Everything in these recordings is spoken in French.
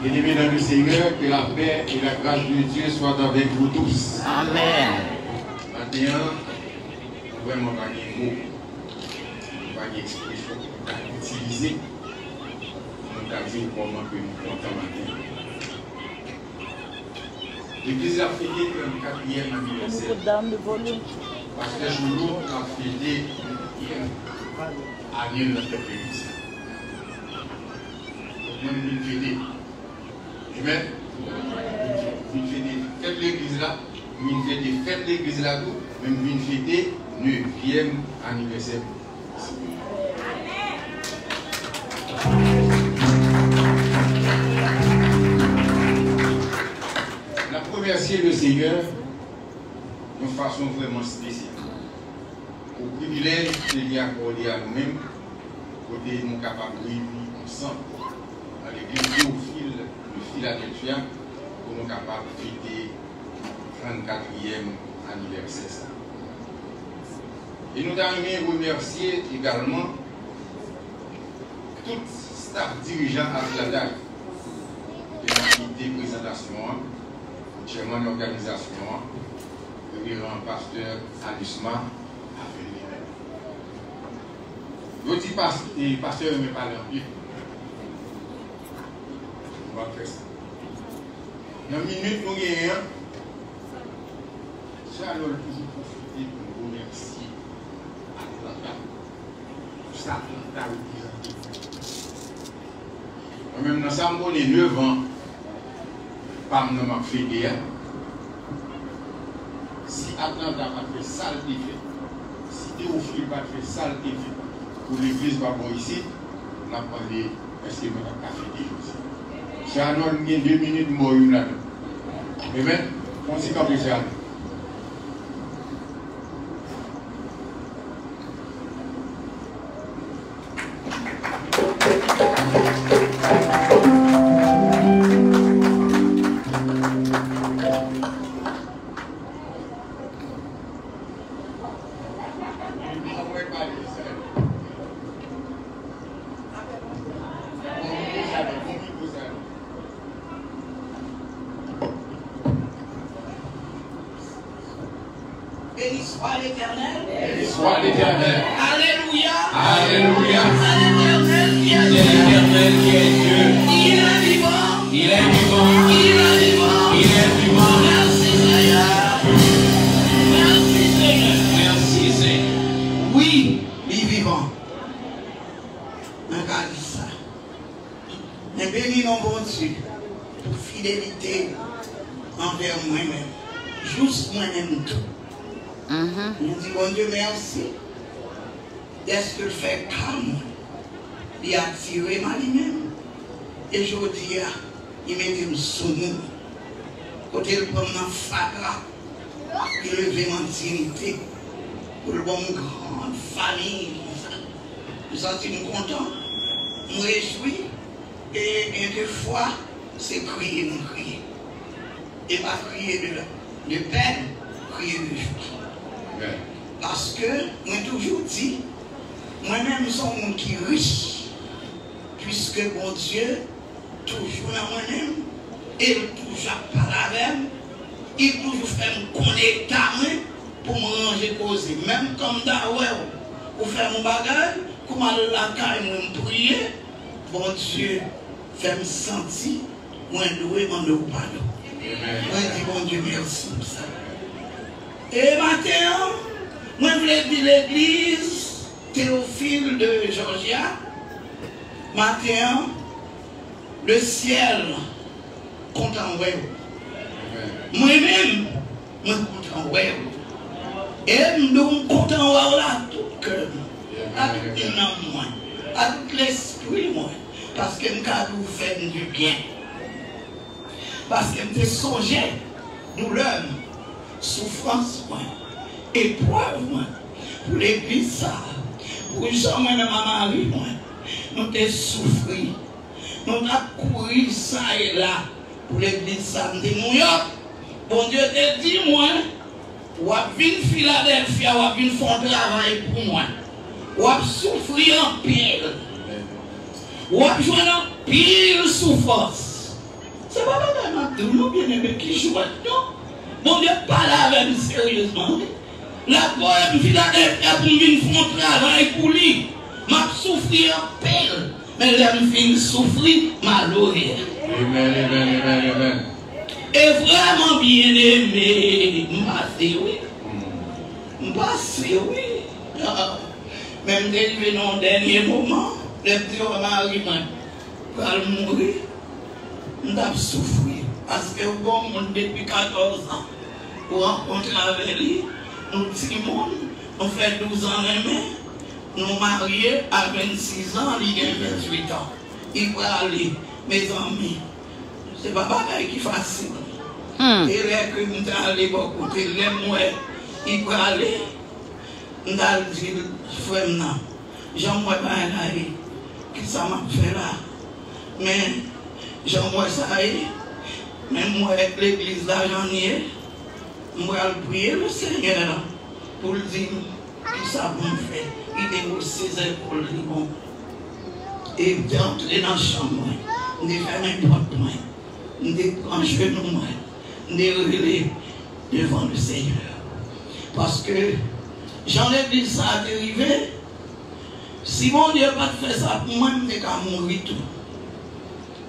Bien-aimés dans le Seigneur, que la paix et la grâce de Dieu soient avec vous tous. Amen. Maintenant, vraiment pas de mots, pas d'expression à utiliser. Nous avons dit comment que nous comptons maintenant. L'Église a fêté le 4e anniversaire. Parce que Joulou a fêté le 4e année de notre Église. Donc, nous avons fêté. Amen. Nous fêtons l'église là, nous fêtons l'église là, même nous fêtons le 9e anniversaire. La remercier le Seigneur de façon vraiment spéciale. Au privilège qu'il a accordé à nous-mêmes, côté nous capables de vivre ensemble dans l'église Théophile de Philadelphia pour nous capables de fêter le 34e anniversaire. Et nous avons remercier également tout staff dirigeant à Philadelphia qui a quitté la présentation, chairman d'organisation, le révérend pasteur Alusma a venu. Je dis pasteur ne me parle en pied. On va faire ça. Dans une minute, nous gagnons. J'allais toujours profiter pour remercier Atlanta. Juste Atlanta, même dans ça, on est 9 ans. Pas de m'a fait. Si Atlanta n'a pas fait sale effet, si Théophile n'a pas fait sale effet, pour l'église pas bon ici, on a parlé, est-ce que vous avez fait des choses? C'est un homme qui a 2 minutes mort là. Amen. On s'y campé ça. Béni soit l'Éternel. Béni soit l'Éternel. Alléluia. Alléluia. C'est l'Éternel qui est Dieu. Il est vivant. Il est vivant. Il est vivant. Il est vivant. Merci Seigneur. Merci Seigneur. Merci Seigneur. Oui, il est vivant. Regarde ça. Mais béni non bon Dieu pour fidélité envers moi-même. Juste moi-même tout. Nous disons, bon Dieu, merci. Est-ce que le fait calme, il a tiré ma lui-même. Et je dis, il m'a dit, sous nous. Côté le prendre dans Fagra, il levé mon dignité. Pour le bon grande famille. Nous sentons contents, nous réjouis. Et des fois, c'est crier, nous crier. Et pas crier de peine, crier de joie. Parce que, moi toujours dit, Moi-même, je suis un monde qui est riche, puisque mon Dieu, toujours dans moi-même, il toujours parle avec moi, il toujours fait me connecter pour me ranger causer. Même comme d'ailleurs, pour faire mon bagage, comme aller la caille, me prier, bon Dieu, fait me sentir, moi doué, moi ne pas. Moi dis bon Dieu, merci pour ça. Et maintenant, moi je voulais dire l'église Théophile de Georgia. Maintenant, le ciel content ouais. Moi-même, je suis content ouais. Et nous content ouais là tout cœur, avec une âme moi, avec l'esprit moi, parce que nous avons fait du bien. Parce que nous songé douleur, souffrance moi, épreuve moi, pour l'église ça, pour jamais de ma mari moi, nous avons souffert, nous avons couru ça et là pour l'église ça, nous avons bon Dieu te dit moi, ou à venir Philadelphia, ou à venir faire un travail pour moi, ou à souffrir en pile, ou à jouer en pile souffrance. C'est pas vraiment tout, nous bien aimé qui joue, non? Bon Dieu parle avec nous sérieusement. La poème Philadelphia pour venir faire un travail pour lui, m'a souffrir en pile, mais elle me fait souffrir malheureux. Amen, amen, amen, amen. Et vraiment bien aimé, m'passe oui. M'passe oui. Même dérivé dans le dernier moment, les petits maris pour mourir, m't'a souffrir. Parce que bon, depuis 14 ans, pour rencontrer avec lui, nous Simon, on fait 12 ans même, nous mariés à 26 ans, il a 28 ans. Il va aller, mes amis. C'est pas pareil qui est facile. Et là que nous allons aller beaucoup, il va aller, nous allons dire, frère, j'aimerais pas aller, qui ça m'a fait là. Mais j'aimerais ça aller, mais moi, l'église là, j'en ai, moi, je prier le Seigneur pour lui dire, qui ça m'a fait. Il est pour ses épaules, bon. Et d'entrer dans la chambre, nous faire n'importe quoi. Nous déclencher nous nous relais devant le Seigneur. Parce que j'en ai dit ça à dériver. Si mon Dieu n'a pas fait ça pour moi, je vais mourir tout.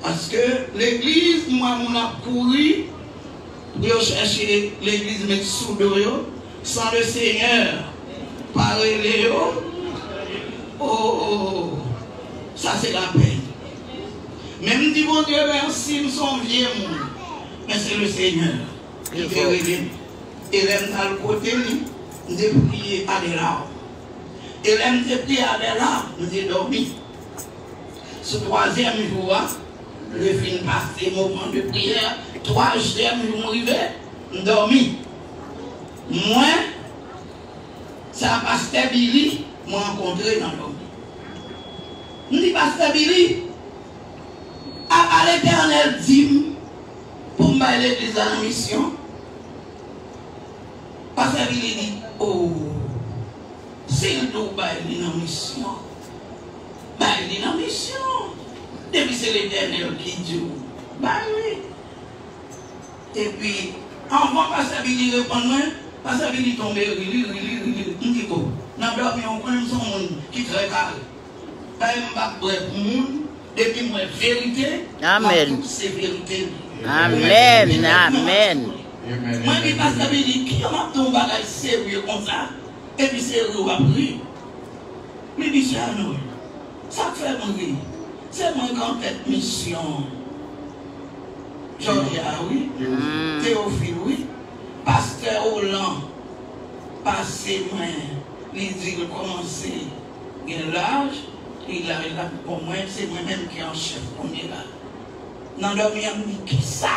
Parce que l'église, moi, on a couru pour chercher l'église mettre sous d'eau, sans le Seigneur, parler. Oh, ça c'est la peine. Même si mon Dieu, merci, nous sommes vieux, mais c'est le Seigneur qui fait régler. Et l'aime dans le côté, nous devons prier à des larmes. Et l'aime de prier à des larmes, nous devons dormir. Ce troisième jour, le fin passé, moment de prière, troisième jour, nous dormir. Moi, ça pasteur Billy m'a rencontré dans l'homme. Nous dit pasteur Billy, à l'Éternel dit pour m'aller l'église à la mission. Pasteur Billy dit, oh, s'il nous baille dans la mission, baille dans la mission. Depuis c'est l'Éternel qui dit, baille. Et puis, avant pasteur Billy répond, pasteur Billy tombe, il dit, oh, n'a pas mis en coin son monde qui très calme. Baille m'a pour monde. Depuis moi, vérité, Amen. C'est vérité. Amen. Amen. Moi, je dis parce que je dis, qui a ton bagage sérieux comme ça, et puis sérieux à prier. Mais dis ça, non. Ça fait mourir. C'est moi qui ai fait mission. Georgia, oui. Théophile, oui. Pasteur Hollande, passé moi, il dit de commencer. Il a l'âge. Il a là pour moi, c'est moi-même qui est en chef. On est là. Dans le mien, qui ça?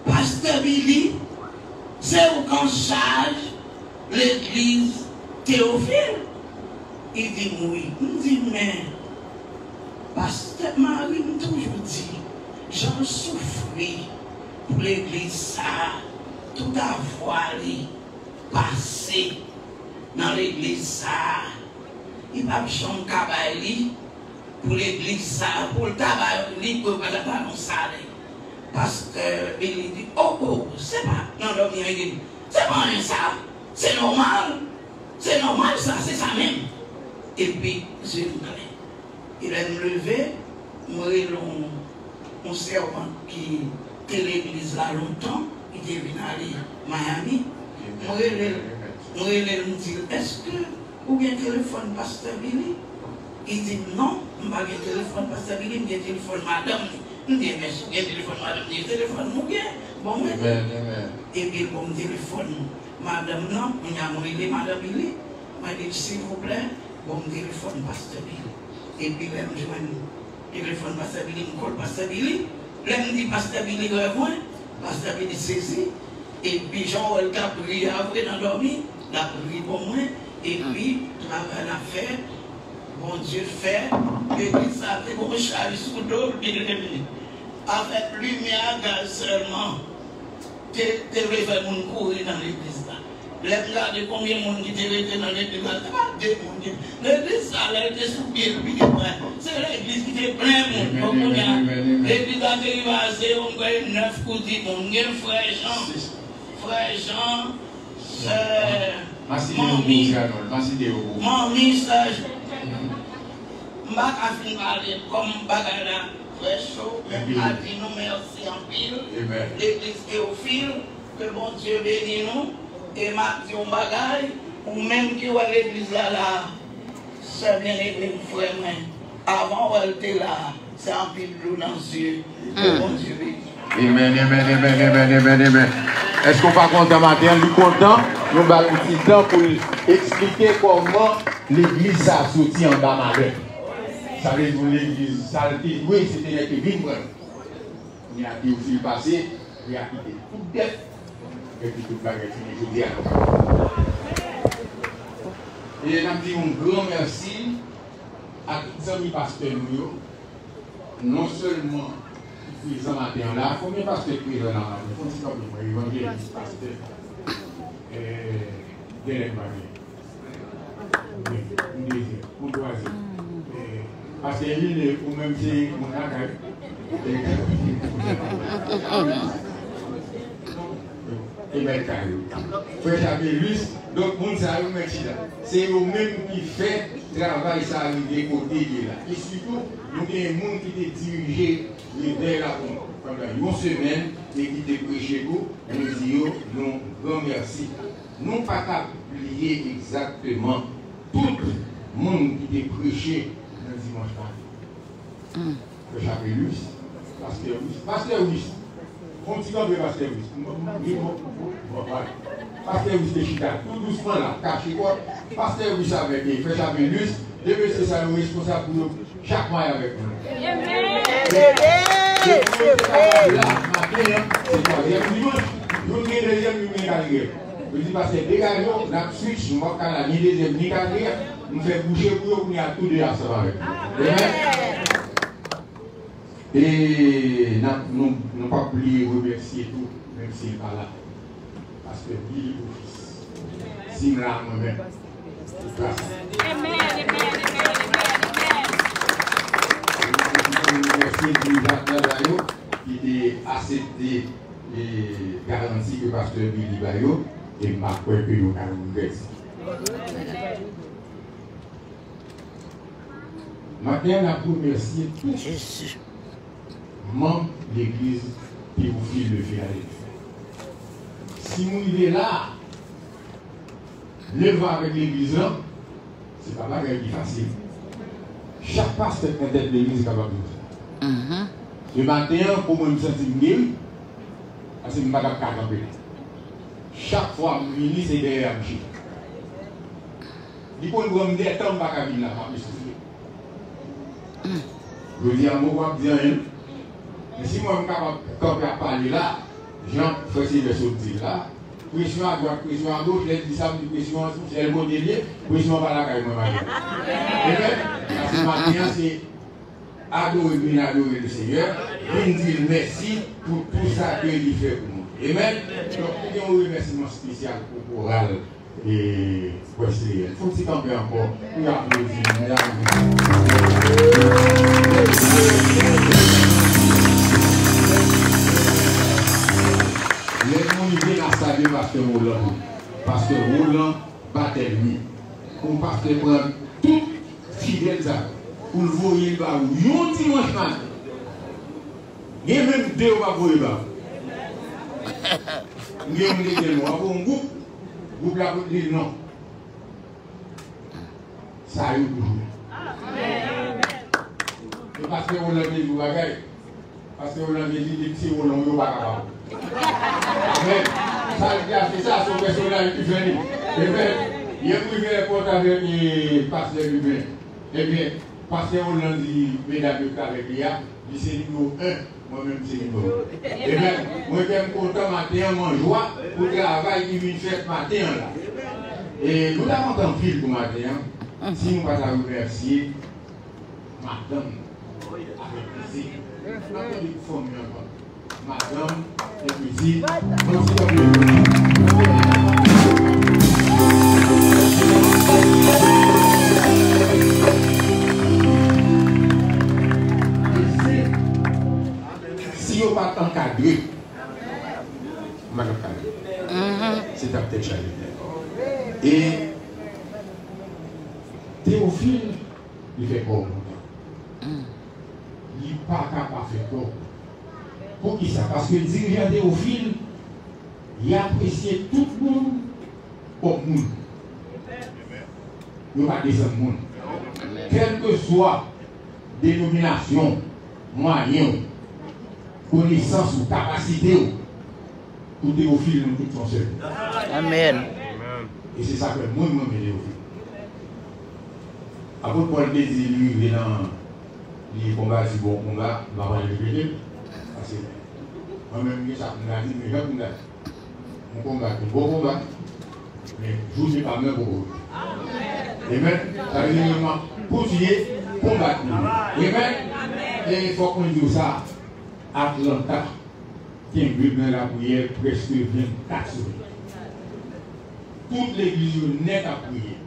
Pasteur Billy, c'est où qu'on charge l'église Théophile. Il dit oui. Il dit mais, Pasteur Marie m'a toujours dit, j'en souffris pour l'église ça, tout avoir passé. dans l'église ça. Il va chambre cabaye pour l'église ça, pour le tabac, il peut pas non salé. Parce que il dit oh c'est pas non dormir c'est pas rien ça. C'est normal. C'est normal ça, c'est ça même. Et puis je il a me levé, moi mon servant qui était l'église là longtemps, il était venu aller à Miami. Moi il me dit est-ce que vous avez un téléphone pasteur Billy? Il dit non, je n'ai pas de téléphone pasteur Billy, j'ai un téléphone madame. Je dis mais j'ai un téléphone madame, j'ai un téléphone mon bien. Bon et puis mon téléphone madame non, il y a mon madame Billy. m'a dit s'il vous plaît, bon téléphone pasteur Billy. Et puis là je me téléphone pasteur Billy, je colle pasteur Billy. Là je me dis pasteur Billy rejoint, pasteur Billy saisi. Et puis Jean-Paul a prié après d'endormir, la prié pour moi. Et puis travail à faire, bon Dieu fait, et puis ça fait bon charge sous l'eau, avec lumière gaz seulement. Tu réveilles mon courir dans l'église là. Regardez combien de monde qui était resté dans l'église là. C'est pas deux monde. L'église là, elle était sous pied, c'est l'église qui était plein de monde. L'église a arrivé à 0, on a 9 coups de monde. Frère Jean, mon message, je vais parler comme Bagana, frère chaud, je vais dire nous merci en pile, l'église Théophile, que bon Dieu bénisse nous, et ma dit un bagage, ou même qui va l'église là, c'est bien l'église frère, avant elle était là, c'est en pile bleu dans les yeux, que bon Dieu bénisse. Amen. Est-ce qu'on va content matin? Nous content, nous allons un petit temps pour expliquer comment l'église a sorti en bas malheur. Ça veut dire l'église, ça veut dire, oui, c'était les Kevin. Il y a qui aussi passé, il a quitté tout dette, et puis tout le bagage fini, je dis à nous. Et nous disons un grand merci à tous les amis pasteurs, non seulement présent matin là, combien de pasteurs présents là? Il faut dire comme évangéliste, pasteur, Délègue Marie. Un deuxième, un troisième. Parce que lui, ou même si on a et bien, frère Chabelus, donc, c'est eux-mêmes qui fait travail ça arrivé côté là. Et surtout, nous avons des gens qui étaient dirigés vers la pendant une semaine et qui étaient prêchés pour nous disons nous grand merci. Nous pas qu'à oublier exactement tout le monde qui était prêché le dimanche matin. Le Chabelus, Pasteur Ruiz. Continuons de Pasteur Ruiz. Pasteur Ruiz de Chita, tout doucement là, caché quoi. Pasteur Ruiz avec les frères Chabelus, les messieurs sont responsables pour chaque mois avec nous. C'est troisième dimanche, nous avons deuxième carrière. Je dis parce que dégagons, la switch, nous avons la deuxième carrière, nous faisons bouger pour nous à tous deux ensemble avec nous. Et nous n'avons pas oublié de remercier tout, même s'il n'est pas là. Parce que Billy Office, Simra moi-même. Merci qui a accepté les garanties que pasteur Billy Bayo et m'a croix que nous avons. Maintenant, nous remercier tous membres de l'église Théophile le Philadelphie. Si nous sommes là, levant avec l'église, ce n'est pas mal qui facile. Chaque pasteur qui est de l'église est capable de faire. Le matin, pour moi, je me sens guéri, parce que je ne suis pas capable de camper. Chaque fois que je viens, c'est derrière moi. Il faut que je me dise, je ne suis pas capable de je dis à moi, je dis rien. Mais si moi, je suis capable de parler là, Jean faisait le sortir là, pression à droite, pression à gauche, les disciples, pression à c'est le modélier, pression par la caille, moi, parce que maintenant, c'est adorer le Seigneur, et dire merci pour tout ça qu'il fait pour nous. Amen. Donc, il y a un remerciement spécial pour Choral Et voici, il faut s'y camper encore. Nous applaudissons. Les gens viennent à saluer Pasteur Roland. Pasteur Roland battait lui. On pasteur prend tout fidèle ça. Pour le voyer là, un dimanche matin. Il y a même deux qui vont voir là. Il y a un groupe là pour dire non. Ça a eu toujours. Et parce que on l'a dit, vous voyez, parce que on l'a dit, les petits on l'ont pas capable. Mais ça c'est ça, son personnage qui vient. Et bien, il y a privé les portes avec les pasteurs humains. Eh bien, parce qu'on l'a dit, mesdames avec l'IA, c'est niveau 1. Moi-même, c'est une bonne. Et bien, moi, je suis content matin, en joie, pour le travail qui vient faire matin. Là. Et nous avons un fil pour matin. Si nous ne pas remercier, madame, avec plaisir. Madame, et plaisir. Si on pas encadré, c'est peut-être charité. Et Théophile, il fait quoi longtemps? Il n'est pas capable de faire quoi. Pour qui ça? Parce que le dirigeant Théophile, il apprécie tout le monde comme nous. Il ne va pas descendre le monde. Quelle que soit dénomination, moyen, connaissance ou capacité, tout Théophile, nous tous sont seuls. Amen. Et c'est ça que moi, je me Théophile. Après, Paul désire lui, dans les combats, si bon combat, je vais le répéter. Parce que moi-même, je suis dit, mais mon combat, c'est un bon combat. Mais je ne suis pas même pour vous. Amen. Ça veut dire continuer à combattre. Amen. Et il faut qu'on dise ça. Atlanta, qui est dans la prière presque 24 semaines. Toute l'église n'est à prier.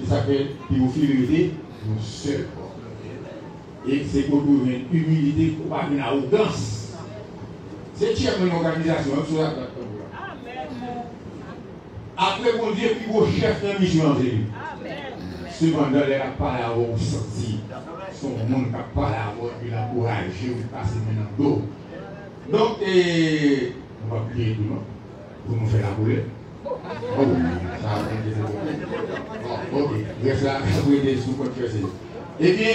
C'est ça que Théophile était, nous seuls. Et c'est pour nous une humilité, pour pas une arrogance. C'est chef de l'organisation, sur la plateforme. Après, mon Dieu, puis vos chefs de mission, cependant, il n'a pas la haut senti. Son monde n'a pas la haut, il a encouragé, il passe maintenant d'eau. Donc, on va prier tout le monde pour nous faire la boulette. Oh oui, ça va être bon. Ok, reste là, vous aider sous votre cœur. Eh bien,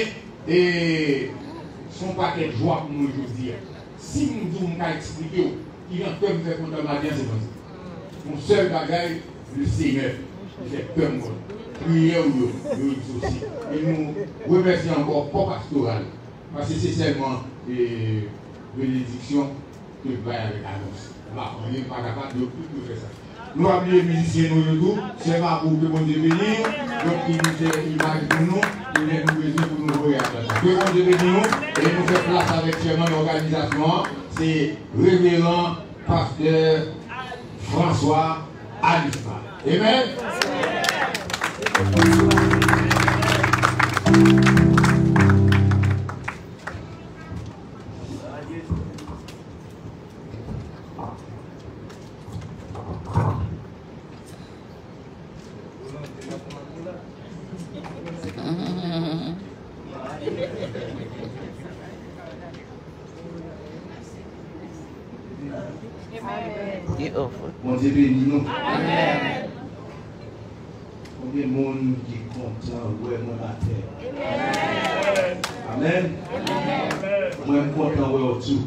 son paquet de joie pour nous aujourd'hui. Si nous devons expliquer, qui vient comme faire contre le matin, c'est comme ça. Mon seul bagage, le Seigneur, il fait comme moi. Prière ou aussi. Et nous remercions encore pour pastoral. Parce que c'est seulement bénédiction que va avec l'annonce. On n'est pas capable de tout faire ça. Nous avons les musiciens, nous tous, c'est pas pour que bon Dieu bénisse. Donc il nous fait image pour nous, il est nous besoin pour nous regarder. Que bon Dieu bénisse nous, et nous fait place avec seulement l'organisation. C'est révérend pasteur François Alifa. Amen. Mon Dieu bénit nous. Combien de monde qui est content, ouais, moi la terre. Amen. Moi, je suis content, ouais, tout.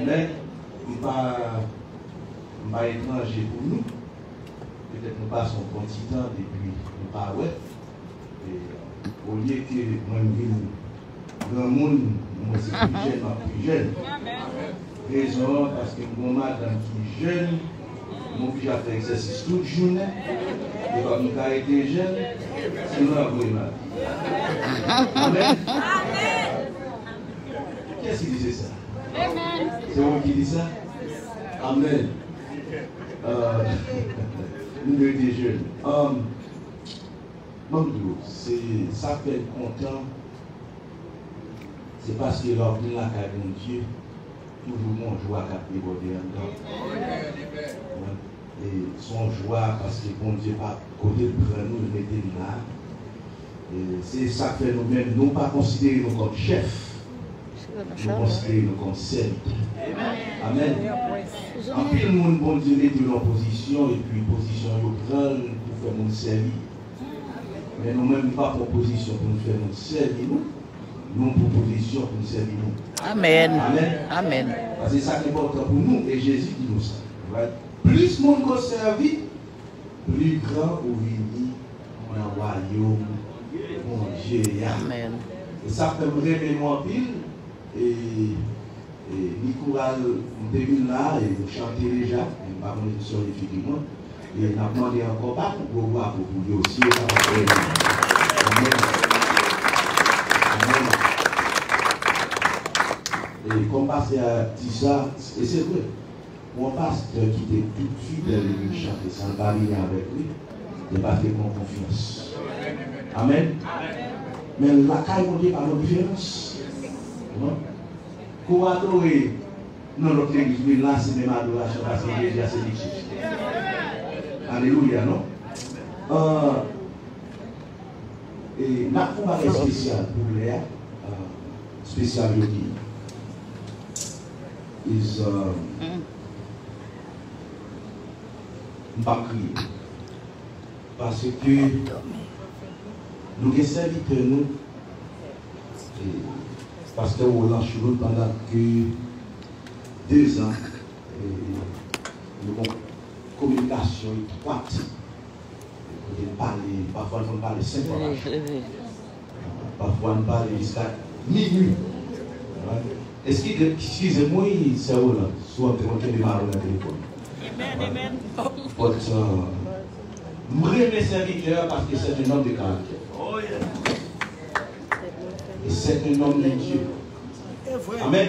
Amen. Je ne suis pas étranger pour nous. Peut-être que nous passons un petit temps depuis nous pas ouais. Au lieu que moi, je grand monde, moi, c'est plus jeune, raison parce que mon madame qui est jeune, mon obligé à faire exercice toute journée, et comme nous avons été jeunes, sinon on va mal. Amen. Qu'est-ce qui disait ça? C'est moi qui dis ça? Amen. nous étions jeunes. C'est ça fait content. C'est parce que l'ordre là, mon Dieu, toujours mon joie qui a débordé en dedans. Et son joie parce que bon Dieu pas côté de nous, nous mettons là. C'est ça que fait nous-mêmes, nous pas considérer nous comme chefs. Nous considérons nous comme serviteurs. Amen. En plus, le monde, bon Dieu, est dans position, et puis position est grande pour faire nous servir. Mais nous-mêmes, pas pour position pour nous faire nous servir, nous pour position pour nous servir nous. Amen. Amen. Amen. Parce que c'est ça qui est important pour nous, et Jésus dit nous ça. Right? Plus le monde qu'on servit, plus grand ou vini dans le royaume, mon Dieu. Amen. Et ça fait vraiment en pile. Et Nicolas, nous devons là, et nous chantons déjà, et nous parlons de ça effectivement. Et nous avons demandé encore pas pour voir pour vous aussi. Amen. Amen. Et comme pasteur dit ça, et c'est vrai, mon pasteur qui était tout fidèle et nous chanter sans barrière avec lui, il n'a pas fait confiance. Amen. Mais la caille, on dit pas de différence. Pour adorer dans notre église, là, c'est même adoration parce que déjà c'est difficile. Alléluia, non? Et là, pour un spécial pour l'air, spécial yogi, is pas crier. Parce que nous avons servi que nous. Parce que on l'a choué pendant que 2 ans, nous avons communication étroite. Parfois on parle 5 heures. Parfois on parle jusqu'à minuit. Excusez-moi, c'est où là? Soit on te de marre dans le téléphone. Amen. Nous remercions mes serviteurs parce que c'est un homme de caractère. Et c'est un homme de Dieu. Amen.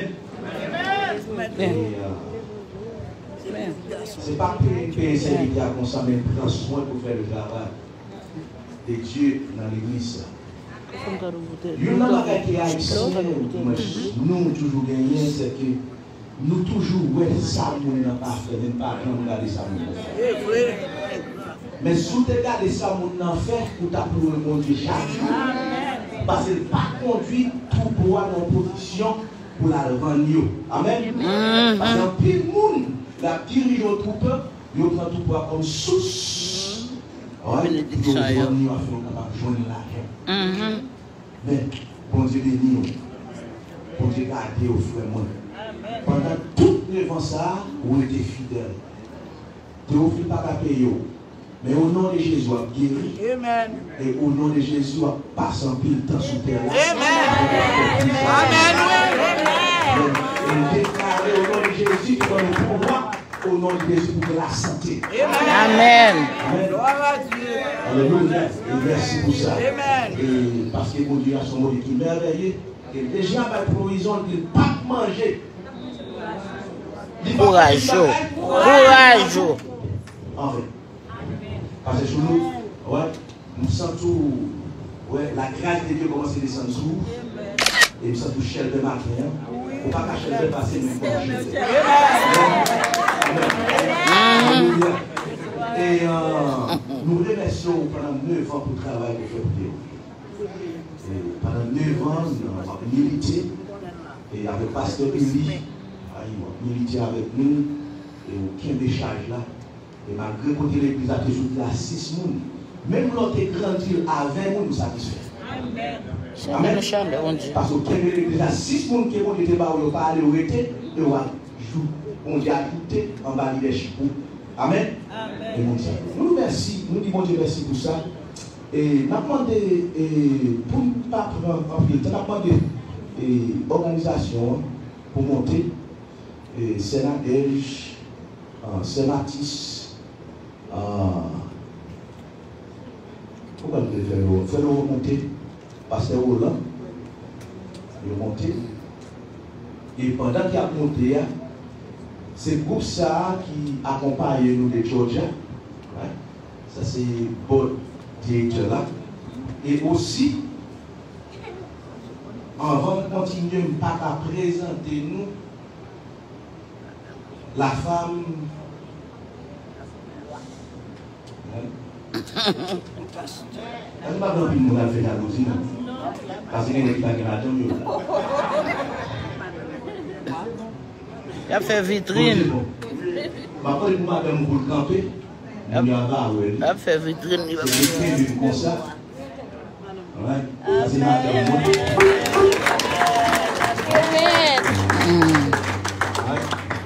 C'est pas que les serviteurs comme ça, mais prendre soin pour faire le travail de Dieu dans l'église. Une chose qui a ici, nous toujours gagné, c'est que nous toujours, ouais, ça, nous n'avons pas fait, même pas regarder ça, nous n'avons fait. Mais si tu regardes ça, nous n'avons fait, pour t'appeler mon Dieu chaque jour. Parce qu'il n'a pas conduit tout droit dans la position pour la revendre. Amen. Parce que plus le monde la dirige au troupe, il prend tout droit comme source. Oui, il va faire joindre l'argent. Mais, bon Dieu béni, bon Dieu gardé au frère moi. Pendant tout le temps, ça, vous êtes fidèle. Tu n'offres pas qu'à payer. Mais au nom de Jésus, on guérit. Amen. Et au nom de Jésus, on passe un peu de temps sur terre. Amen. Amen. Et déclarer au nom de Jésus que nous pouvoir, au nom de Jésus, pour la santé. Amen. Amen. Alléluia. Et merci pour ça. Amen. Et parce que mon Dieu a son mot qui est merveilleux. Et déjà, par provision, il ne peut pas manger. Courage. Courage. En fait. Parce que nous, ouais, nous sentons la grâce de Dieu commence à descendre sur nous. Et nous sentons chèvre de matin. On ne peut pas cacher le passé, mais et nous remercions pendant 9 ans pour le travail que fait Dieu. Pendant 9 ans, nous avons milité. Et avec le pasteur Billy, il a milité avec nous. Et aucun décharge là. Et malgré que l'église a toujours là 6 personnes, même l'autre grandi à 20 personnes, nous satisfait. Amen. Parce que l'église a 6 personnes qui ont été pas aller au été, et on a ajouté en bas de leadership. Amen. Et nous merci, nous disons Dieu merci pour ça. Et nous avons demandé, pour ne pas prendre en pile, nous avons demandé organisation pour monter, Sénat-Belge, Sénatis. Pourquoi nous devons faire remonter? Pasteur Roland, il est monté. Et pendant qu'il a monté, c'est le groupe ça qui accompagne nous de Georgia. Ça, c'est bon directeur là. Et aussi, avant de continuer, je ne pas qu'à présenter nous la femme. Je ne sais pas si nous avons fait la routine. Parce qu'il y a des gens qui il a fait vitrine. Il a fait vitrine. Il a fait vitrine comme ça.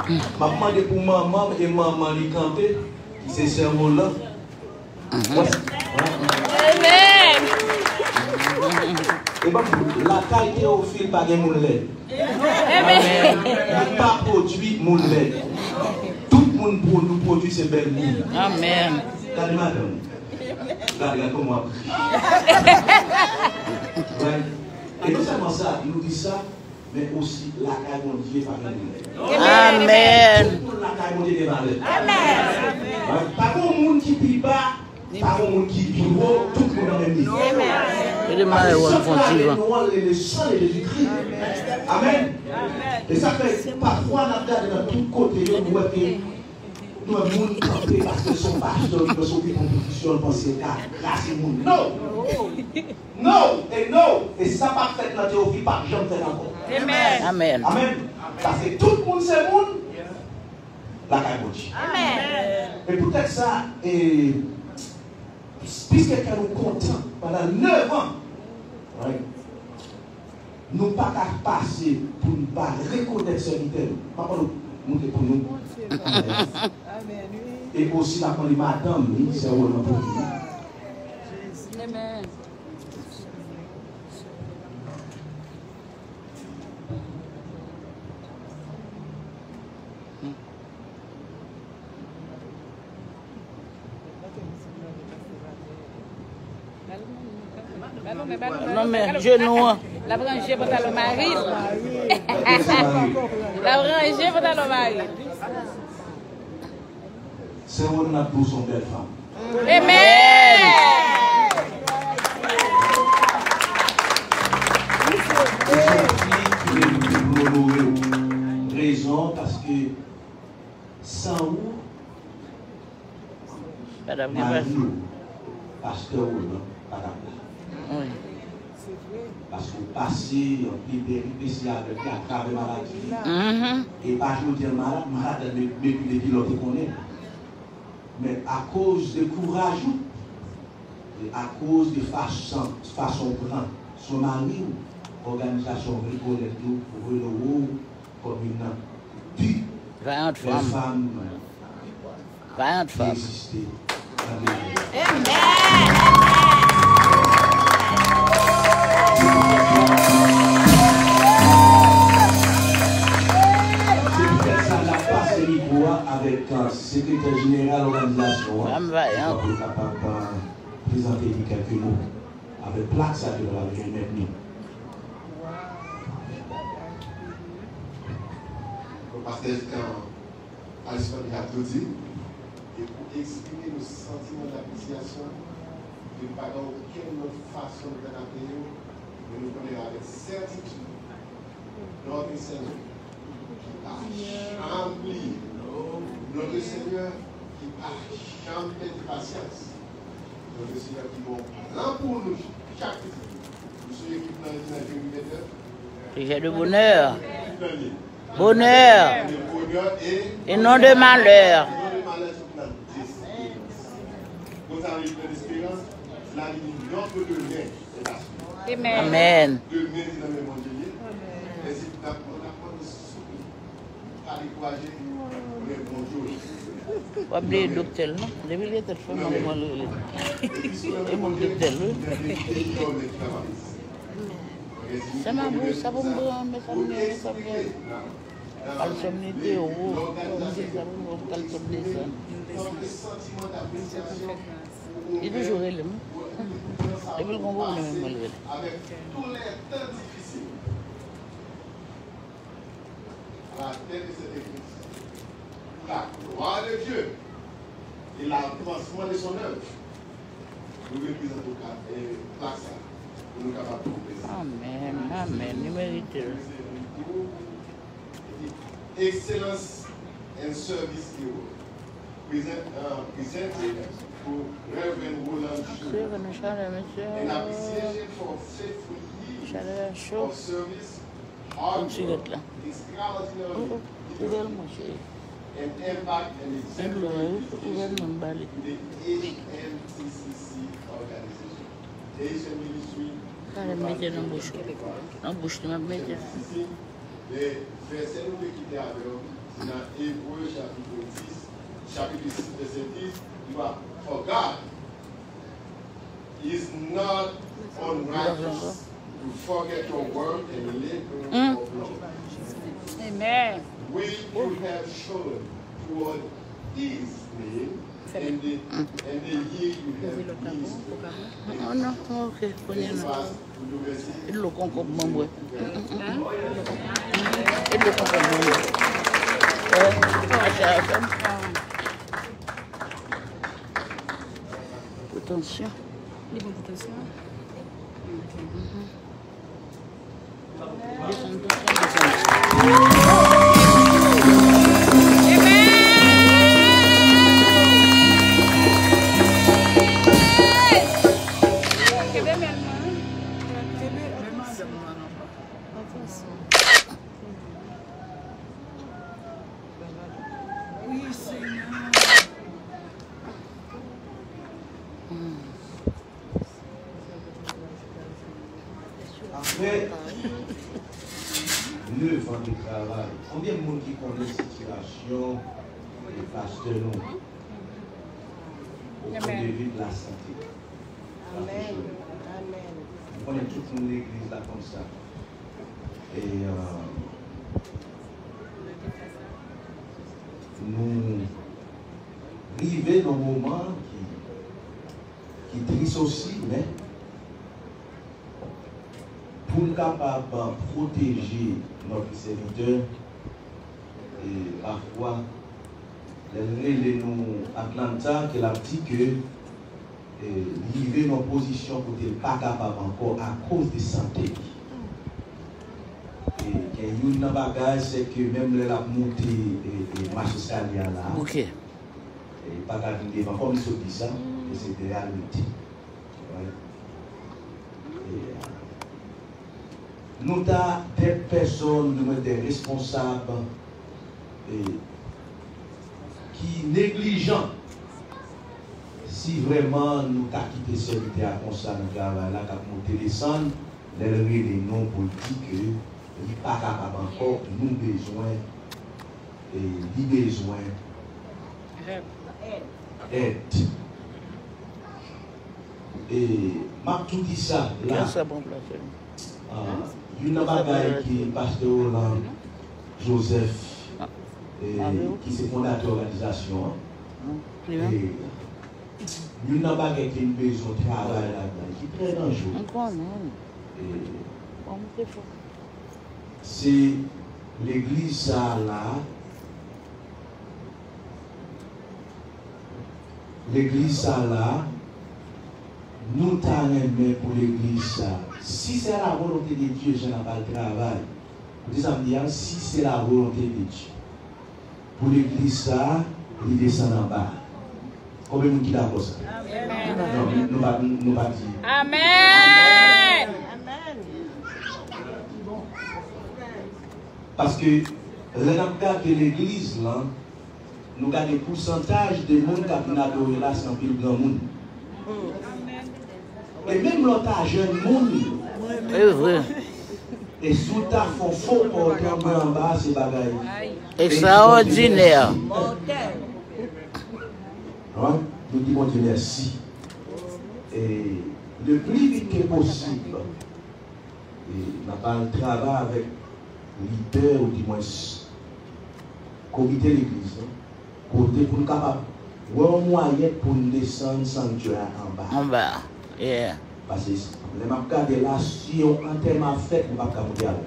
Je demande pour maman et maman lui camper. C'est ce mot-là. Amen. Et bien, la qualité au fil par des moulins. Amen. Pas produit moulin. Tout le monde pour nous produire ces belles moules. Amen. Regardez madame. Regardez comme moi. Et non seulement ça, il nous dit ça, mais aussi la caille mon Dieu par les moulins. Amen. Tout la caille mon Dieu des valeurs. Amen. Pas un monde qui prie pas. Pas un monde qui prie haut, tout le monde a même niveau. Et le mal est le sang de Jésus-Christ. Amen. Et ça fait parfois, on a regardé dans tous côtés, nous voyons que nous avons campé parce que son pasteur qui s'occupe de compétition, penser qu'à grâce au monde. Non! Non! Et non! Et ça pas fait dans la théorie, pas jamais fait encore. Amen. Amen. Amen. Parce que tout le monde, c'est le monde. La caille. Amen. Et peut-être ça, puisque quelqu'un nous content pendant 9 ans, right? Nous pas qu'à passer pour ne pas reconnaître ce serviteur. Pas pour nous pour nous. Et aussi la pour les madame, c'est un rôle pour nous. Amen. Non mais genou. La branche pour le mari. La branche pour le mari. C'est un rôle pour son belle femme. Amen. Raison parce que sans vous, parce que vous, pas oui. Parce que vous passez en péripétie avec la grave maladie. Et pas je dire malade depuis les pilotes qu'on est. Mais à cause de courage, et à cause de façon grande, son mari, organisation reconnaît tout, pour le haut, comme une puis, femme. Qui existait dans les vies. Avec le secrétaire général de l'organisation, on est capable de présenter quelques mots. Avec plaque, ça devra venir maintenant. Le pasteur Alison a tout dit, et pour exprimer le sentiment d'appréciation, de ne pas dans aucune autre façon de l'appeler, mais nous connaissons avec certitude notre Seigneur qui a rempli. Notre Seigneur qui a jamais de patience. Notre Seigneur qui va prendre pour nous chaque jour. Nous sommes équipés dans les j'ai de bonheur. Bonheur. Et non de malheur. Amen. Oubliez le docteur, non? Les milliers de fois, mon docteur, ça m'a beau, ça va me mais ça me calciumité, ça il est toujours là. Et puis, on va même malgré. Avec tous les temps difficiles, à la tête de cette église, la gloire de Dieu et l'avancement de son œuvre. Nous représentons la ça pour nous capables de progresser. Amen, amen, il mérite. Excellence and service hero. Presented for Reverend Roland Shaw. An appreciation for faithful years of service, hard work, extraordinary and impact and exemplary to the HMTCC organization. The Asian Ministry le verset nous qui était avec nous dans Hébreu chapitre 10, chapitre 6, verset 10, for God is not unrighteous to forget your work and labor of love. Amen. Which you have shown toward His name and the year you have used. Oh no, ok, il lo concombre moi. Il lo concombre moi. Attention. Libre potentiel. Après 9 ans de travail, combien de monde qui connaît la situation des pasteurs nous au point de vue de la santé? Amen. On connaît toute l'église là comme ça. Et nous arrivons dans un moment qui est triste aussi, mais pour nous capables de protéger notre serviteur, et parfois, les nous Atlanta, qui a dit que arriver dans une position pour ne pas capable encore à cause de santé. Et une bagage, c'est que même la montée et marche escalier là, ok. et pas capable de comme il se dit ça, et c'est des réalités. Nous avons des personnes, des responsables qui négligents. Si vraiment nous avons quitté ce serviteur comme ça, nous avons téléphone, les noms pour dire que nous n'est pas capable encore, nous besoin d'aide. Et m'a tout dit ça là. Il y a un bagage qui est pasteur Roland Joseph, qui est fondateur de l'organisation. Et il y a un bagage qui a besoin de travail là-dedans, qui est très dangereux. C'est l'église ça là. L'église ça là. Nous t'aimons pour l'église ça. Si c'est la volonté de Dieu, je n'ai pas le travail. Vous dites, si c'est la volonté de Dieu, pour l'église ça, il descend en bas. Combien de gens qui d'accord ça? Non, nous pas dire. Amen. Parce que de l'église là, nous avons des pourcentages de monde qui ont adoré là sans plus grand monde. Et même l'autre jeune monde. Et sous ta fond pour tomber en bas, c'est bagaille. Extraordinaire. Nous disons Dieu merci. Et le plus vite que possible, on n'a pas le travail avec leader ou du moins comité de l'église. Côté pour nous capable ou un moyen pour nous descendre sanctuaire en bas. En bas, yeah. Parce que les marques de là, si on enterrement fait, on ne va pas monter avec.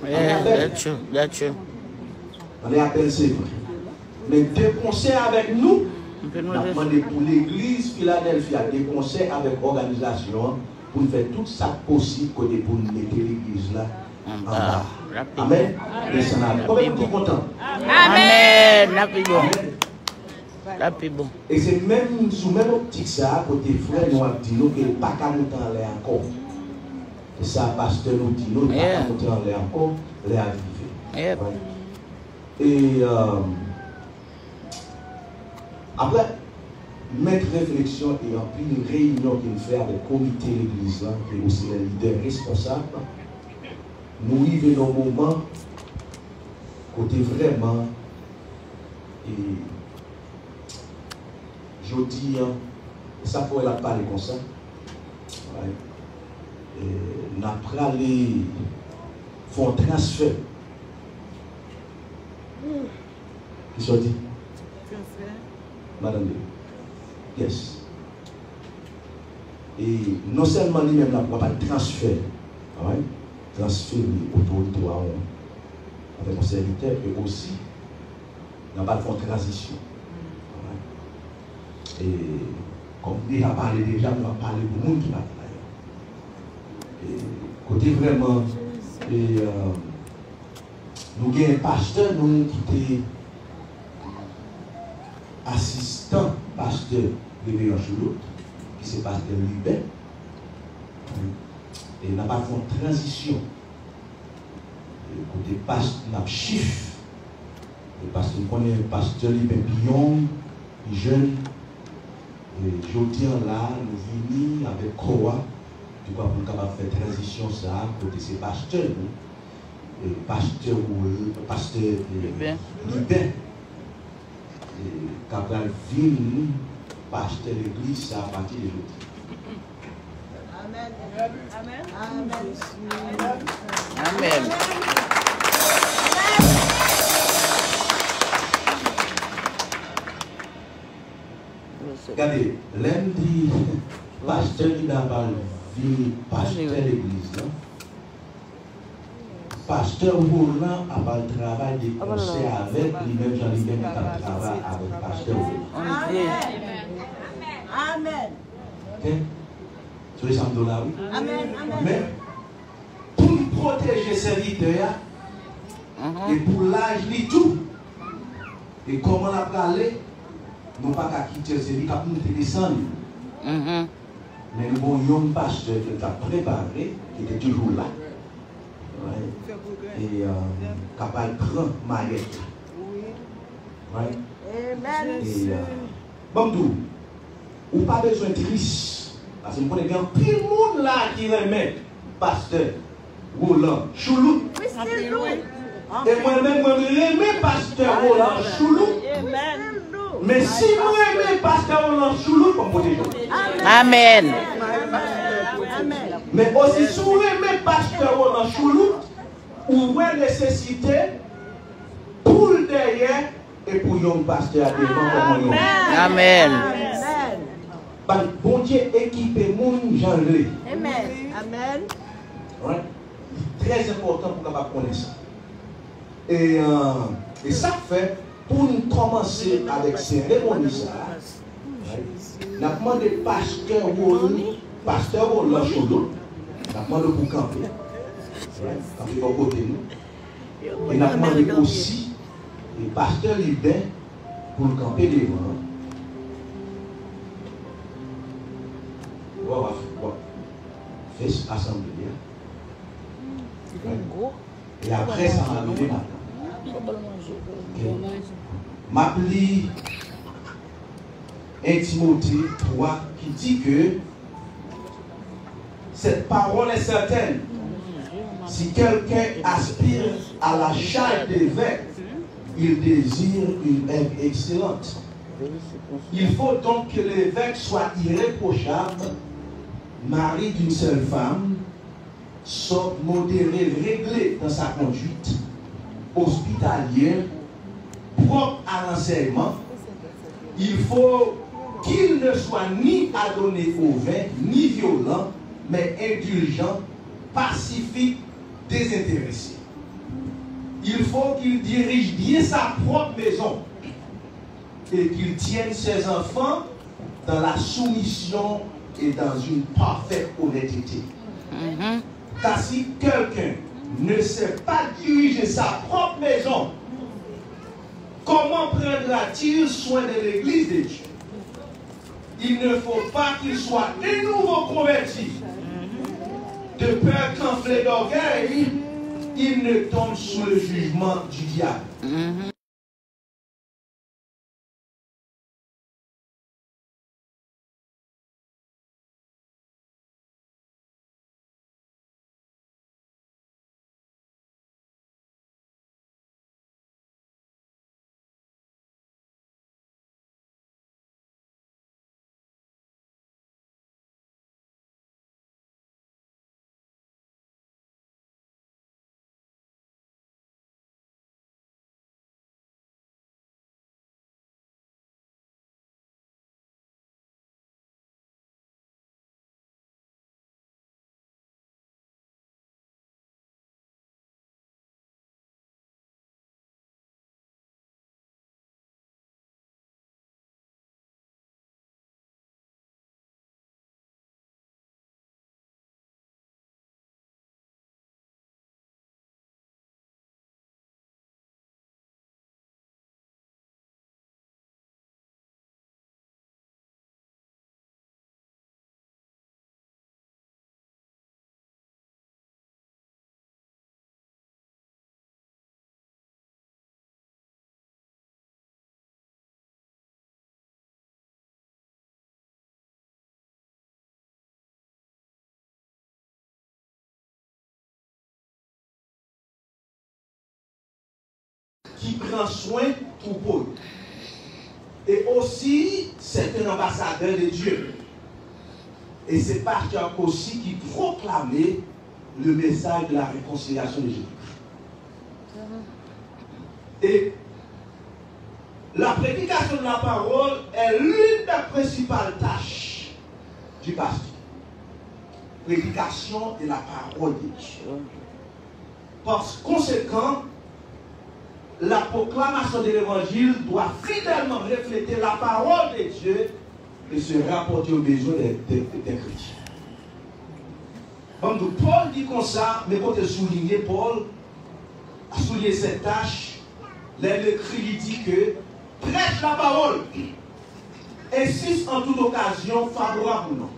Yeah, that's true, that's true. On est à peine c'est vrai. Mais des conseils avec nous, on a demandé pour l'église Philadelphia, des conseils avec l'organisation pour faire tout ça possible pour mettre l'église là en bas. Amen. Combien de content? Amen. Et c'est même sous même optique ça, côté frère, nous avons dit nous qu'il n'y a pas qu'à monter en l'air encore. Et ça, pasteur nous dit nous, il n'y a pas qu'à monter en l'air encore, l'air vivre. Et après, mettre réflexion et en plus une réunion qu'il fait avec le comité de l'église, qui est aussi le leader responsable, nous vivons dans un moment côté vraiment, et je dis, ça pourrait la parler comme ça. Nous avons allé faire un transfert. Qu'est-ce que dit? Madame, yes. Et non seulement lui-même n'a pas de transfert, transfert autorité avec mon serviteur, et aussi, n'a pas fait une transition. Et comme il a parlé déjà, on va parler de monde qui va parler. Et côté vraiment, nous avons un pasteur nous, qui était assistant pasteur de Léon Choulot, qui c'est pasteur Libet. Et n'a pas fait une transition. Et côté pasteur, n'a pas chiffre. Et parce qu'on connaît un pasteur Libet Pillon, jeune. Et aujourd'hui, là, nous venons avec Koa, tu vois, pour capable faire transition ça, côté ces pasteurs, et pasteur Libin, et capable venir pasteur l'église ça à partir de l'autre. Amen. Amen. Amen. Amen. Regardez, lundi, pasteur qui n'a pas vu pasteur l'église. Pasteur Roland a pas le travail de conseil avec lui-même, Jean-Libert qui a le travail avec pasteur Roland. Amen. Ok? Tu es en dollar, oui? Amen. Mais, pour protéger ses serviteurs, et pour l'âge, tout, et comment on a parlé, nous ne pouvons pas quitter celui qui a descendu. Mais nous avons un pasteur qui a préparé, qui était toujours là. Ouais. Et capable de prendre Mariette. Ouais. Amen. Et bon, ou pas besoin de triste. Parce que nous connaissons bien tout le monde là qui remet pasteur Roland Choulou. Et moi-même, je remets pasteur Roland Choulou. Mais si moi aimez pasteur Roland Choulou, comme vous dites. Amen. Mais aussi si vous aimez pasteur Roland Choulou, vous avez nécessité pour le derrière et pour un pasteur à devant comme un. Amen. Bon Dieu équipé mon genre. Amen. Ouais. Très important pour qu'on connaisse ça. Et ça fait, pour nous commencer avec ces cérémonies, nous avons demandé pasteur Roland Choulou, nous avons demandé pour camper. Camper au côté nous. Et nous avons demandé aussi le pasteur Libin pour camper devant. Fais assemblée. Et après, ça m'a donné maintenant. M'appelé 1 Timothée 3 qui dit que cette parole est certaine. Si quelqu'un aspire à la charge d'évêque, il désire une œuvre excellente. Il faut donc que l'évêque soit irréprochable, mari d'une seule femme, soit modéré, réglé dans sa conduite, hospitalière, propre à l'enseignement. Il faut qu'il ne soit ni adonné au vin, ni violent, mais indulgent, pacifique, désintéressé. Il faut qu'il dirige bien sa propre maison, et qu'il tienne ses enfants dans la soumission et dans une parfaite honnêteté. Car si quelqu'un ne sait pas diriger sa propre maison, comment prendra-t-il soin de l'église de Dieu? Il ne faut pas qu'il soit de nouveau converti, de peur qu'enflé d'orgueil, il ne tombe sous le jugement du diable. Qui prend soin du troupeau. Et aussi, c'est un ambassadeur de Dieu. Et c'est pasteur aussi qui proclamait le message de la réconciliation de Jésus. Et la prédication de la parole est l'une des principales tâches du pasteur. Prédication de la parole de Dieu. Par conséquent, la proclamation de l'évangile doit fidèlement refléter la parole de Dieu et se rapporter aux besoins des chrétiens. Donc Paul dit comme ça, mais quand il souligner, Paul a souligné cette tâche, l'écrit il dit que prêche la parole, insiste en toute occasion, favorable ou non,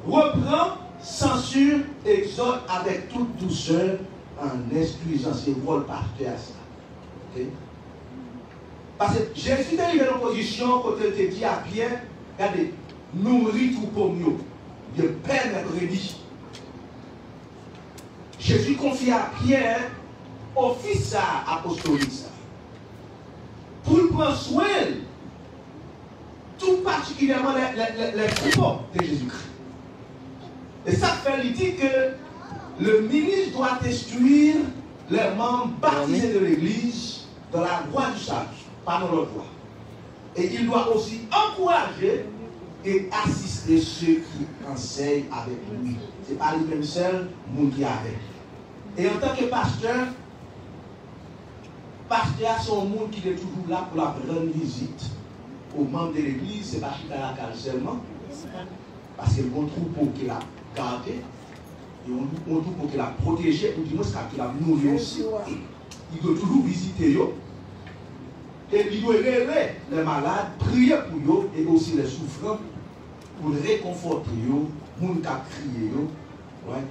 reprend, censure, exhorte avec toute douceur en instruisant ses rôles parfaits à ça. Okay? Parce que Jésus est arrivé dans une position quand il te dit à Pierre, regardez, nourris tout pour nous, de Père mercredi. Jésus confie à Pierre office apostolique pour prendre soin tout particulièrement les troupeaux de Jésus-Christ. Et ça fait lui dire que le ministre doit instruire les membres baptisés de l'Église dans la voie du salut, pas dans leur voie. Et il doit aussi encourager et assister ceux qui enseignent avec lui. Ce n'est pas lui-même seul, nous qui avec. Et en tant que pasteur sont un monde qui est toujours là pour la rendre visite aux membres de l'Église, c'est pas qu'il a la cale seulement, parce qu'il y a un troupeau qu'il a gardé, et un troupeau qu'il a protégé, ou du moins qu'il a nourri aussi. Il doit toujours visiter eux, et il doit relever les malades, prier pour eux, et aussi les souffrants, pour réconforter eux, les gens qui crient, ouais,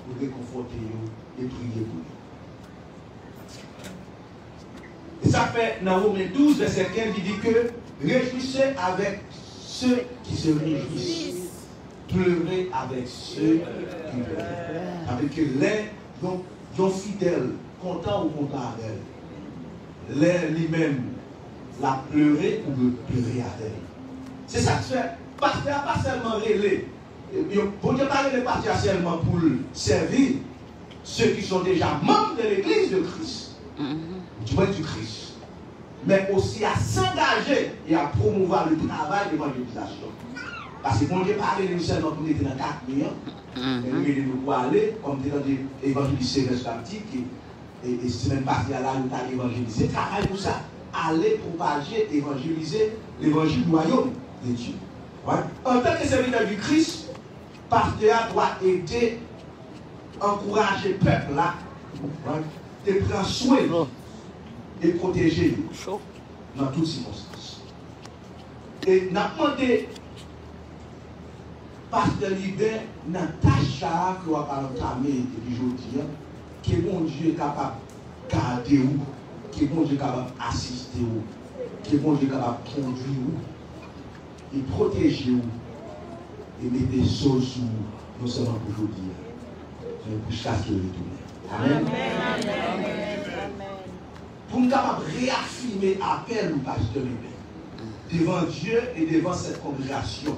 pour réconforter eux et prier pour eux. Et ça fait dans Romains 12, verset 15, il dit que réjouissez avec ceux qui se réjouissent, pleurez avec ceux qui pleurent. Avec les dont fidèles, contents ou contents avec elle. Les lui-même la pleurer ou le pleurer avec elle. C'est ça que fait. Pasteur pas seulement relais. Pour ne pas les pasteur seulement pour servir ceux qui sont déjà membres de l'Église de Christ. Du moins du Christ, mais aussi à s'engager et à promouvoir le travail d'évangélisation. Parce que quand on parle de nous seulement pour être dans 4 millions, et nous pour aller, comme tu as dit, évangéliser les baptiques, et si même parti à là, nous avons évangélisé, travail pour ça. aller propager, évangéliser l'évangile du royaume de Dieu. Ouais. En tant que serviteur du Christ, pasteur doit aider, encourager le peuple là, ouais, de prendre soin et protéger dans toutes circonstances. Et n'a demandé pasteur Libert, Natacha, qui va entamer aujourd'hui, que mon Dieu est capable de garder vous, que mon Dieu est capable d'assister vous, que mon Dieu est capable de conduire vous, et protéger vous, et mettre des choses sur vous, non seulement pour aujourd'hui, mais pour chaque retour. Amen. Pour nous capables de réaffirmer l'appel au pasteur Libert, devant Dieu et devant cette congrégation,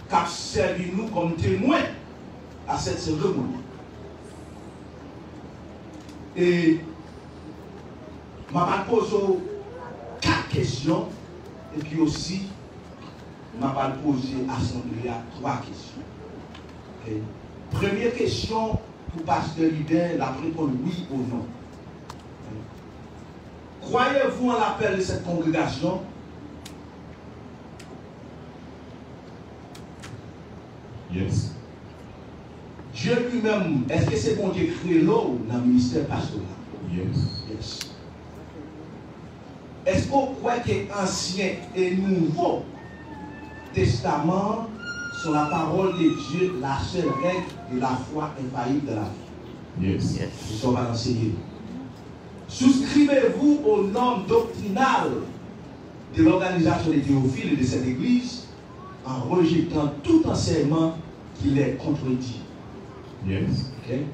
qui a servi nous comme témoins à cette cérémonie. Et je vais poser 4 questions et puis aussi je vais poser à l'Assemblée 3 questions. Okay. Première question pour pasteur Libert, la réponse oui ou non. Croyez-vous en l'appel de cette congrégation? Yes. Dieu lui-même, est-ce que c'est bon Dieu créé l'eau dans le ministère pastoral? Yes. Yes. Est-ce qu'on croit que l'Ancien et Nouveau Testament sont la parole de Dieu, la seule règle de la foi infaillible de la vie? Yes. Nous sommes à l'enseigner. Souscrivez-vous aux normes doctrinales de l'organisation des théophiles et de cette église en rejetant tout enseignement qui les contredit? Yes. Okay.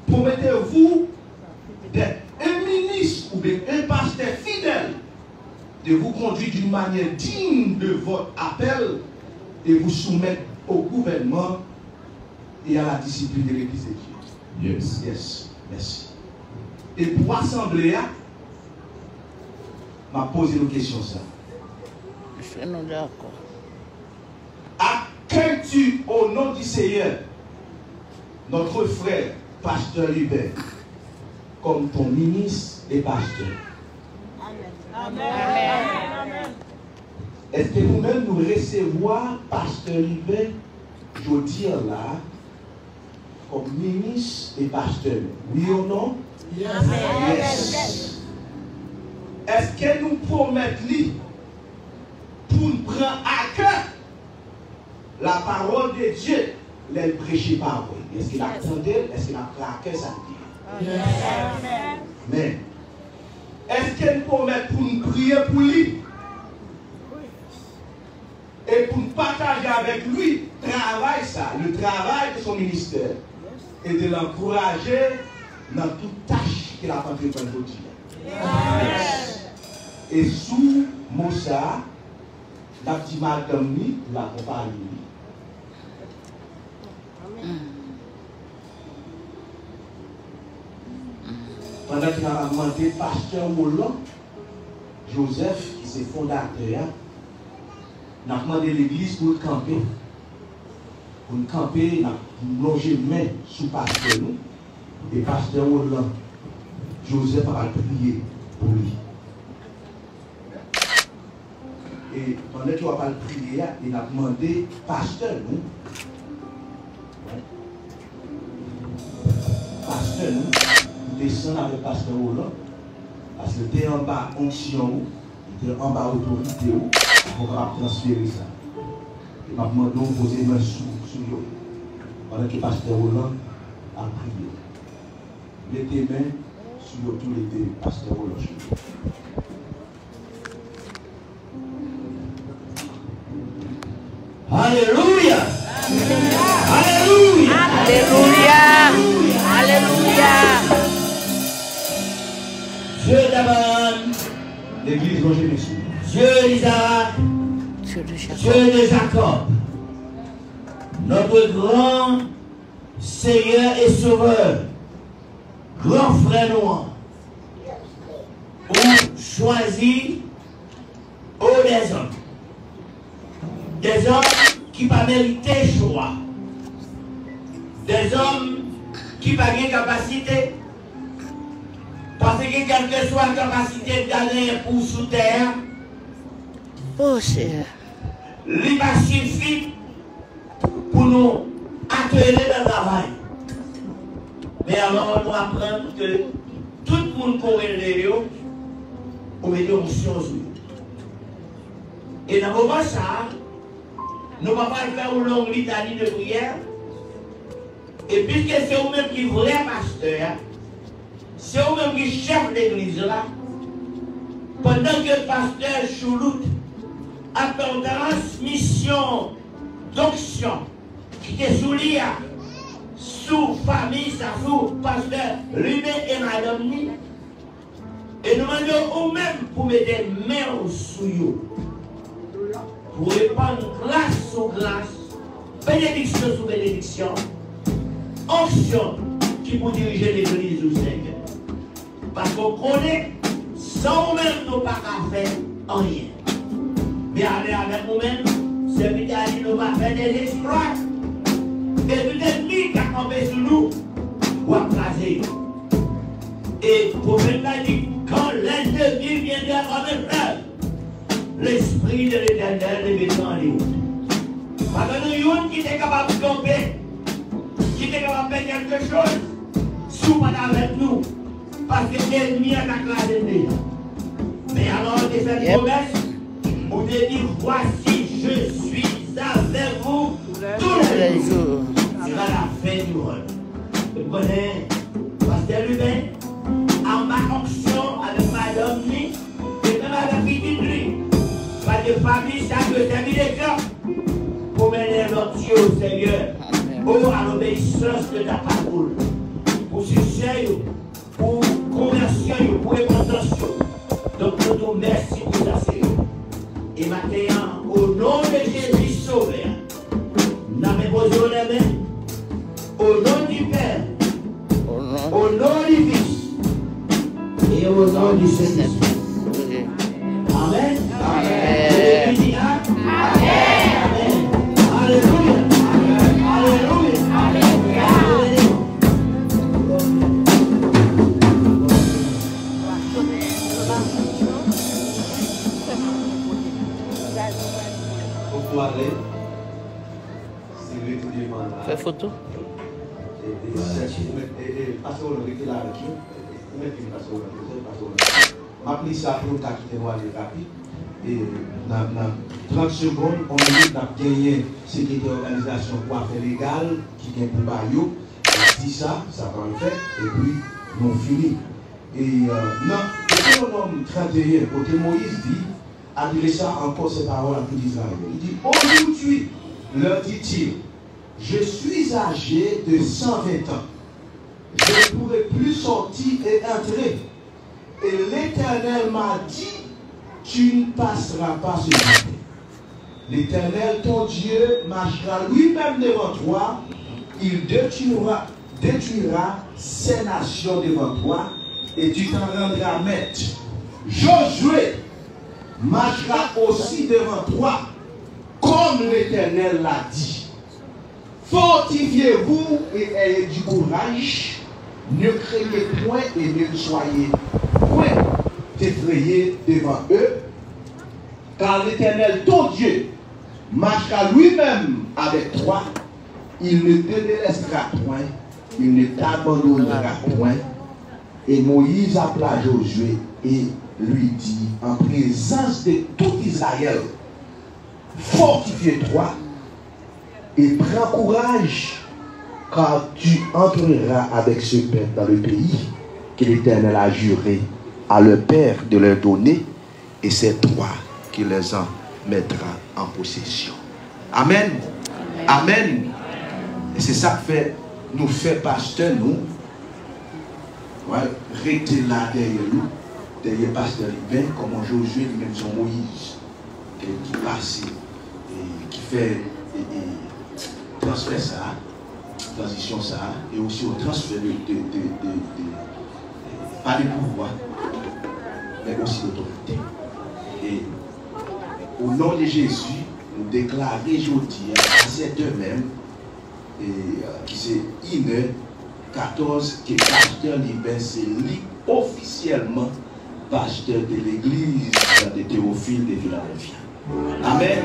Promettez-vous d'être un ministre ou bien un pasteur fidèle, de vous conduire d'une manière digne de votre appel et vous soumettre au gouvernement et à la discipline de l'église de Dieu? Yes. Yes. Merci. Et pour assembler, m'a posé une question ça. Je suis d'accord. Accueilles-tu au nom du Seigneur notre frère, pasteur Libert, comme ton ministre et pasteur? Amen. Amen. Est-ce que nous-mêmes nous recevons pasteur Libert, je dis là, comme ministre et pasteur? Oui ou non? Yes. Yes. Est-ce que nous promettons lui pour nous prendre à cœur la parole de Dieu, les prêcher par vous? Est-ce qu'il a entendu? Est-ce qu'il a pris à cœur ça dit? Mais est-ce qu'il nous promet pour nous prier pour lui et pour nous partager avec lui le travail de son ministère et de l'encourager dans toute tâche qu'il a entreprise aujourd'hui? Et sous Moussa, la petite madame l'accompagne. Pendant qu'il a demandé pasteur Moulin, Joseph, qui est fondateur, n'a demandé l'église pour le camper. Pour le camper, nous loger main sous pasteur nous. Et pasteur Moulin, Joseph a prié pour lui. Et pendant qu'il va prier, il a demandé pasteur nous. Pasteur nous, descend avec pasteur Roland, parce que tu es en bas onction, tu es en bas autorité, on va transférer ça. Et maintenant, nous poser les mains sur eux. Pendant que pasteur Roland a prié. Mettez les mains sur l'autorité du pasteur Roland. Alléluia! Alléluia! Alléluia! Alléluia! Dieu d'Abraham, L'église Roger Messou. Dieu d'Isaac, Dieu de Jacob. Dieu de Jacob, notre grand Seigneur et Sauveur, grand frère noir, ou choisi des hommes qui pas mérité choix, des hommes qui pas de capacité, Parce que quelle que soit la capacité de gagner pour sous terre, Oh, Seigneur. il va suffire pour nous accueillir dans le travail. Mais alors, on doit apprendre que tout le monde pourrait les pour mettre une chose. Et dans le moment ça, nous ne pouvons pas faire une longue litanie de prière. Et puisque c'est vous-même qui est vrai pasteur, c'est vous-même qui chef l'église là, pendant que le pasteur Choulout a fait une transmission d'onction qui était sous l'IA, sous famille, sous pasteur lui-même et madame Ni. Et nous demandons vous-même pour mettre des mains sous vous, pour répandre grâce sur grâce, bénédiction sur bénédiction, onction qui pour diriger l'église au Seigneur. Parce qu'on connaît, sans nous-mêmes, nous ne pouvons pas faire rien. Mais avec nous-mêmes, c'est qu'il a dit nous va faire des exploits. Et tout ennemi qui a campé sur nous, ou à placer. Et pour maintenant dit, quand l'ennemi viendra comme un fleuve, l'esprit de l'Éternel est mettant en nous. Parce que nous, qui est capable de camper, qui est capable de faire quelque chose, sous pas avec nous. Parce que l'ennemi a attaqué déjà. Mais alors, on fait cette promesse, on te dit, voici, je suis avec vous tous les jours. C'est à la fin du monde. Vous connaissez, pasteur Lubin, en ma fonction avec madame Ni, et même avec petite lui, parce que famille, ça peut servir les gens pour mener notre Dieu au Seigneur, à l'obéissance de ta parole, pour succès, pour conversion, pour repentance. Donc nous te remercions pour ça, Seigneur. Et maintenant, au nom de Jésus Sauveur, nous avons posé les mains, au nom du Père, au nom du Fils, et au nom du Saint-Esprit. Amen. Amen. Amen. Alléluia. Alléluia. Alléluia. Pour aller, c'est lui qui demande. Fais photo. Pasteur, on est là avec nous. Je vais ça pour nous quitter nous aller rapide. Et dans 30 secondes, on a gagné sécurité organisation pour affaires légales qui est pour Bayou. On dit ça, ça va le faire. Et puis, nous finissons. Et dans Deutéronome 31, côté Moïse dit, adressant encore ces paroles à tout Israël. Il dit, aujourd'hui, leur dit-il, je suis âgé de 120 ans. Je ne pourrai plus sortir et entrer. Et l'Éternel m'a dit, tu ne passeras pas ce matin. L'Éternel, ton Dieu, marchera lui-même devant toi. Il détruira ces nations devant toi et tu t'en rendras maître. Josué marchera aussi devant toi comme l'Éternel l'a dit. Fortifiez-vous et ayez du courage. Ne craignez point et ne soyez point effrayés devant eux, car l'Éternel, ton Dieu, marchera lui-même avec toi. Il ne te délaissera point, il ne t'abandonnera point. Et Moïse appela Josué et lui dit, en présence de tout Israël, fortifie-toi et prends courage, car tu entreras avec ce peuple dans le pays que l'Éternel a juré à leur père de leur donner, et c'est toi qui les en mettras en possession. Amen. Amen. Et c'est ça que fait, nous fait pasteur, nous. Ouais, rester là derrière nous, derrière pasteur Libin, comme Josué, même son Moïse, qui passe et qui fait transfert ça, transition ça, et aussi au transfert pas de pouvoir, mais aussi d'autorité. Et au nom de Jésus, nous déclarons aujourd'hui à cette heure même, et qui c'est 1h14, que pasteur Libin, c'est lui officiellement pasteur de l'église de Théophile de Philadelphie. Amen.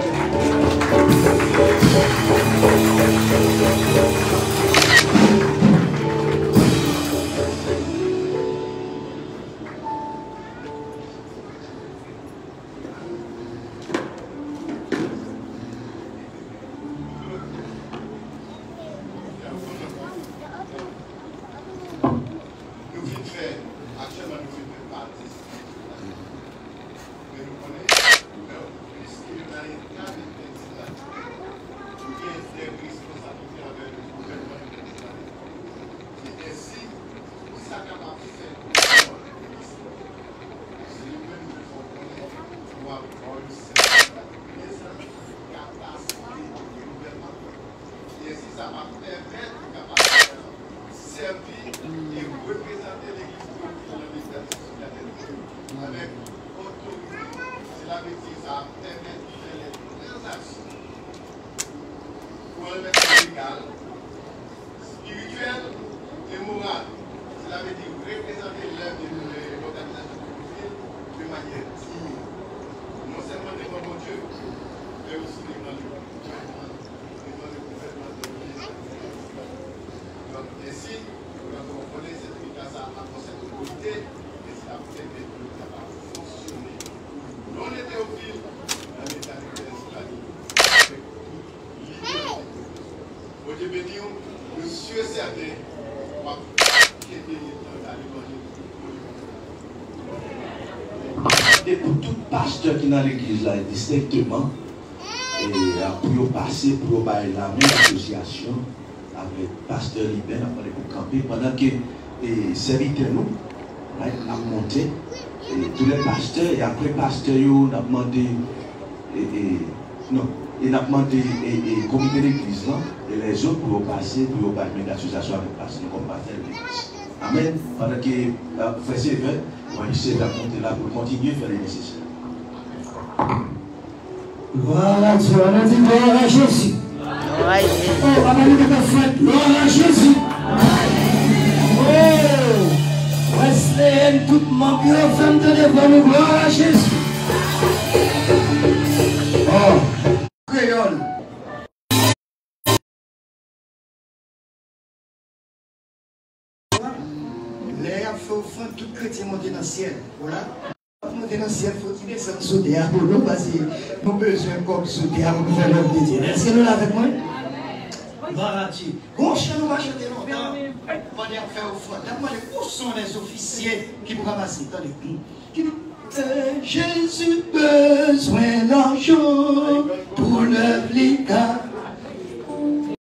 Et pour tout pasteur qui est dans l'église là, distinctement, et pour passer pour la même association avec pasteur Liben, après pour camper, pendant que les serviteurs nous a monté, et tous les pasteurs, et après pasteur, on a demandé, il a demandé le comité de l'église là, et les autres pour passer, pour la même association avec pasteur comme pasteur de l'église. Amen. Pendant que frère Sévère, on va essayer de monter là pour continuer à faire les nécessaires. Gloire à Dieu, on a dit gloire à Jésus. Gloire à Jésus. Oh, on a dit gloire à Jésus. Oh, Wesley, tout le monde qui a fait de l'école, gloire à Jésus. Oh, créole. Les a fait au fond, tout chrétien monter dans le ciel. Voilà. Monter dans le ciel, il faut qu'il descende sous terre pour nous, parce que nous avons besoin comme sous terre pour nous faire l'œuvre de Dieu. Est-ce que nous l'avons avec moi? Voilà, Dieu. Bon, chien, nous va chanter longtemps. Pendant qu'on fait au fond. D'abord, où sont les officiers qui vont ramasser? Attendez. Jésus besoin d'argent pour l'œuvre.